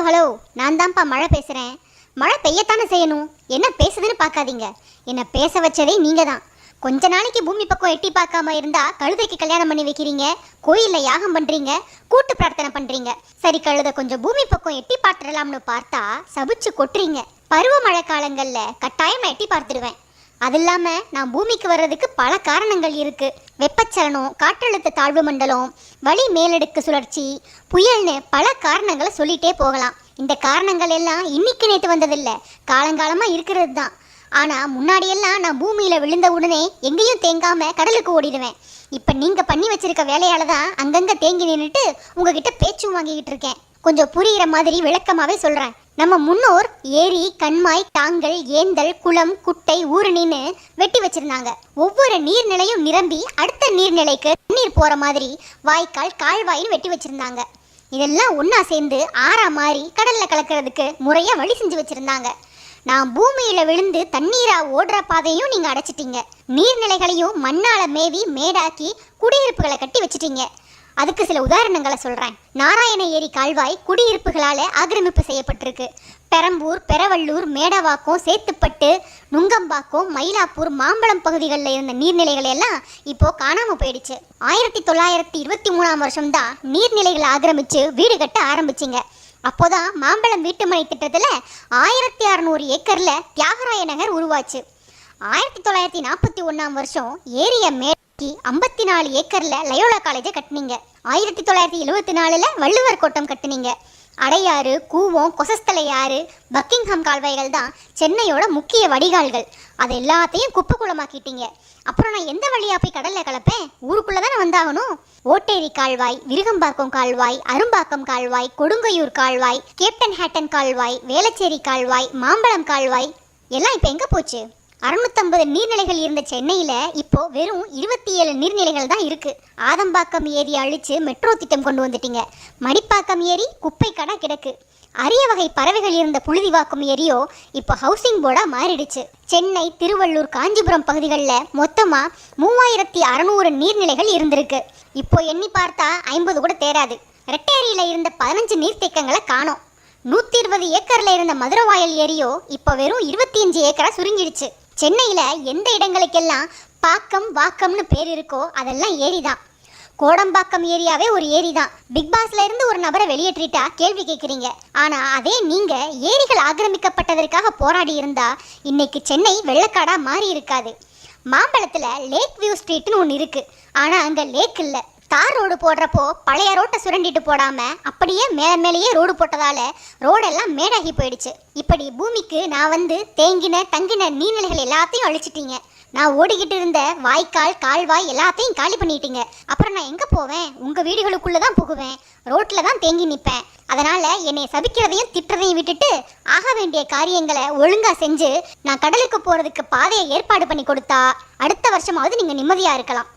Hello, நான் தான்ப்பா மழை பேசுகிறேன். மழை பெய்யத்தானே செய்யணும். என்ன பேசுதுன்னு பார்க்காதீங்க. என்னை பேச வச்சதே நீங்கள் தான். கொஞ்ச நாளைக்கு பூமி பக்கம் எட்டி பார்க்காம இருந்தால் கழுதைக்கு கல்யாணம் பண்ணி வைக்கிறீங்க, கோயிலில் யாகம் பண்ணுறீங்க, கூட்டு பிரார்த்தனை பண்ணுறீங்க. சரி, கழுதை கொஞ்சம் பூமி பக்கம் எட்டி பார்த்துடலாம்னு பார்த்தா சபிச்சு கொட்டுறீங்க. பருவமழை காலங்களில் கட்டாயம் நான் எட்டி பார்த்துடுவேன். அது இல்லாமல் நான் பூமிக்கு வர்றதுக்கு பல காரணங்கள் இருக்குது. வெப்பச்சலனம், காற்றழுத்த தாழ்வு மண்டலம், வளி மேலடுக்கு சுழற்சி, புயல்னு பல காரணங்களை சொல்லிகிட்டே போகலாம். இந்த காரணங்கள் எல்லாம் இன்னைக்கு நேற்று வந்ததில்லை, காலங்காலமாக இருக்கிறது தான். ஆனால் முன்னாடியெல்லாம் நான் பூமியில் விழுந்த உடனே எங்கேயும் தேங்காமல் கடலுக்கு ஓடிடுவேன். இப்போ நீங்கள் பண்ணி வச்சிருக்க வேலையால் தான் அங்கங்கே தேங்கி நின்றுட்டு உங்ககிட்ட பேச்சும் வாங்கிக்கிட்டு இருக்கேன். கொஞ்சம் புரிகிற மாதிரி விளக்கமாகவே சொல்கிறேன். நம்ம முன்னோர் ஏரி, கண்மாய், தாங்கல், ஏந்தல், குளம், குட்டை, ஊருணின்னு வெட்டி வச்சிருந்தாங்க. ஒவ்வொரு நீர்நிலையும் நிரம்பி அடுத்த நீர்நிலைக்கு தண்ணீர் போகிற மாதிரி வாய்க்கால், கால்வாயின்னு வெட்டி வச்சிருந்தாங்க. இதெல்லாம் ஒன்றா சேர்ந்து ஆறா மாறி கடலில் கலக்கிறதுக்கு முறையாக வழி செஞ்சு வச்சுருந்தாங்க. நான் பூமியில் விழுந்து தண்ணீராக ஓடுற பாதையும் நீங்கள் அடைச்சிட்டீங்க. நீர்நிலைகளையும் மண்ணால் மேவி மேடாக்கி குடியிருப்புகளை கட்டி வச்சிட்டீங்க. அதுக்கு சில உதாரணங்களை சொல்கிறேன். நாராயண ஏரி கால்வாய் குடியிருப்புகளால் ஆக்கிரமிப்பு செய்யப்பட்டிருக்கு. பெரம்பூர், பெரவள்ளூர், மேடவாக்கம், சேத்துப்பட்டு, நுங்கம்பாக்கம், மயிலாப்பூர், மாம்பழம் பகுதிகளில் இருந்த நீர்நிலைகள் எல்லாம் இப்போது காணாமல் போயிடுச்சு. 1923ஆம் வருஷம்தான் நீர்நிலைகளை ஆக்கிரமித்து வீடு கட்ட ஆரம்பிச்சிங்க. அப்போதான் மாம்பழம் வீட்டுமனை திட்டத்தில் 1600 ஏக்கரில் தியாகராய நகர் உருவாச்சு. 1941ஆம் வருஷம் ஏரிய 54 ஏக்கர்ல லயோலா காலேஜை கட்டினீங்க. 1974 வள்ளுவர் கோட்டம் கட்டினீங்க. அடையாறு, கூவம், கொசஸ்தலை ஆறு, பக்கிங்ஹாம் கால்வாய்கள் தான் சென்னையோட முக்கிய வடிகால்கள். அது எல்லாத்தையும் குப்பை குளமாக்கிட்டீங்க. அப்புறம் நான் எந்த வழியாக போய் கடலில் கலப்பேன்? ஊருக்குள்ளே தானே வந்தாகணும். ஓட்டேரி கால்வாய், விருகம்பாக்கம் கால்வாய், அரும்பாக்கம் கால்வாய், கொடுங்கையூர் கால்வாய், கேப்டன் ஹேட்டன் கால்வாய், வேளச்சேரி கால்வாய், மாம்பழம் கால்வாய் எல்லாம் இப்போ எங்கே போச்சு? 650 நீர்நிலைகள் இருந்த சென்னையில் இப்போ வெறும் 27 நீர்நிலைகள் தான் இருக்குது. ஆதம்பாக்கம் ஏரி அழித்து மெட்ரோ திட்டம் கொண்டு வந்துட்டீங்க. மடிப்பாக்கம் ஏரி குப்பை கடை கிடக்கு. அரிய வகை பறவைகள் இருந்த புழுதிவாக்கம் ஏரியோ இப்போ ஹவுசிங் போர்டாக மாறிடுச்சு. சென்னை, திருவள்ளூர், காஞ்சிபுரம் பகுதிகளில் மொத்தமாக 3600 நீர்நிலைகள் இருந்திருக்கு. இப்போ எண்ணி பார்த்தா 50 கூட தேராது. ரெட்டேரியில் இருந்த 15 நீர்த்தேக்கங்களை காணோம். 120 ஏக்கரில் இருந்த மதுரவாயல் ஏரியோ இப்போ வெறும் 25 ஏக்கரா சுருங்கிடுச்சு. சென்னையில் எந்த இடங்களுக்கெல்லாம் பாக்கம், வாக்கம்னு பேர் இருக்கோ அதெல்லாம் ஏரி தான். கோடம்பாக்கம் ஏரியாவே ஒரு ஏரி தான். பிக் பாஸ்ல இருந்து ஒரு நபரை வெளியேற்றிட்டா கேள்வி கேட்குறீங்க. ஆனால் அதே நீங்கள் ஏரிகள் ஆக்கிரமிக்கப்பட்டதற்காக போராடி இருந்தா இன்னைக்கு சென்னை வெள்ளக்காடாக மாறி இருக்காது. மாம்பழத்தில் லேக் வியூ ஸ்ட்ரீட்னு ஒன்று இருக்குது. ஆனால் அங்கே லேக் இல்லை. தார் ரோடு போடுறப்போ பழைய ரோட்டை சுரண்டிட்டு போடாமல் அப்படியே மேலேயே ரோடு போட்டதால் ரோடெல்லாம் மேடாகி போயிடுச்சு. இப்படி பூமிக்கு நான் வந்து தங்கின நீர்நிலைகள் எல்லாத்தையும் அழிச்சிட்டீங்க. நான் ஓடிக்கிட்டு இருந்த வாய்க்கால், கால்வாய் எல்லாத்தையும் காலி பண்ணிட்டீங்க. அப்புறம் நான் எங்கே போவேன்? உங்கள் வீடுகளுக்குள்ளே தான் புகுவேன், ரோட்டில் தான் தேங்கி நிற்பேன். அதனால் என்னை சபிக்கிறதையும் திட்டுறதையும் விட்டுட்டு ஆக வேண்டிய காரியங்களை ஒழுங்காக செஞ்சு நான் கடலுக்கு போகிறதுக்கு பாதையை ஏற்பாடு பண்ணி கொடுத்தா அடுத்த வருஷமாவது நீங்கள் நிம்மதியாக இருக்கலாம்.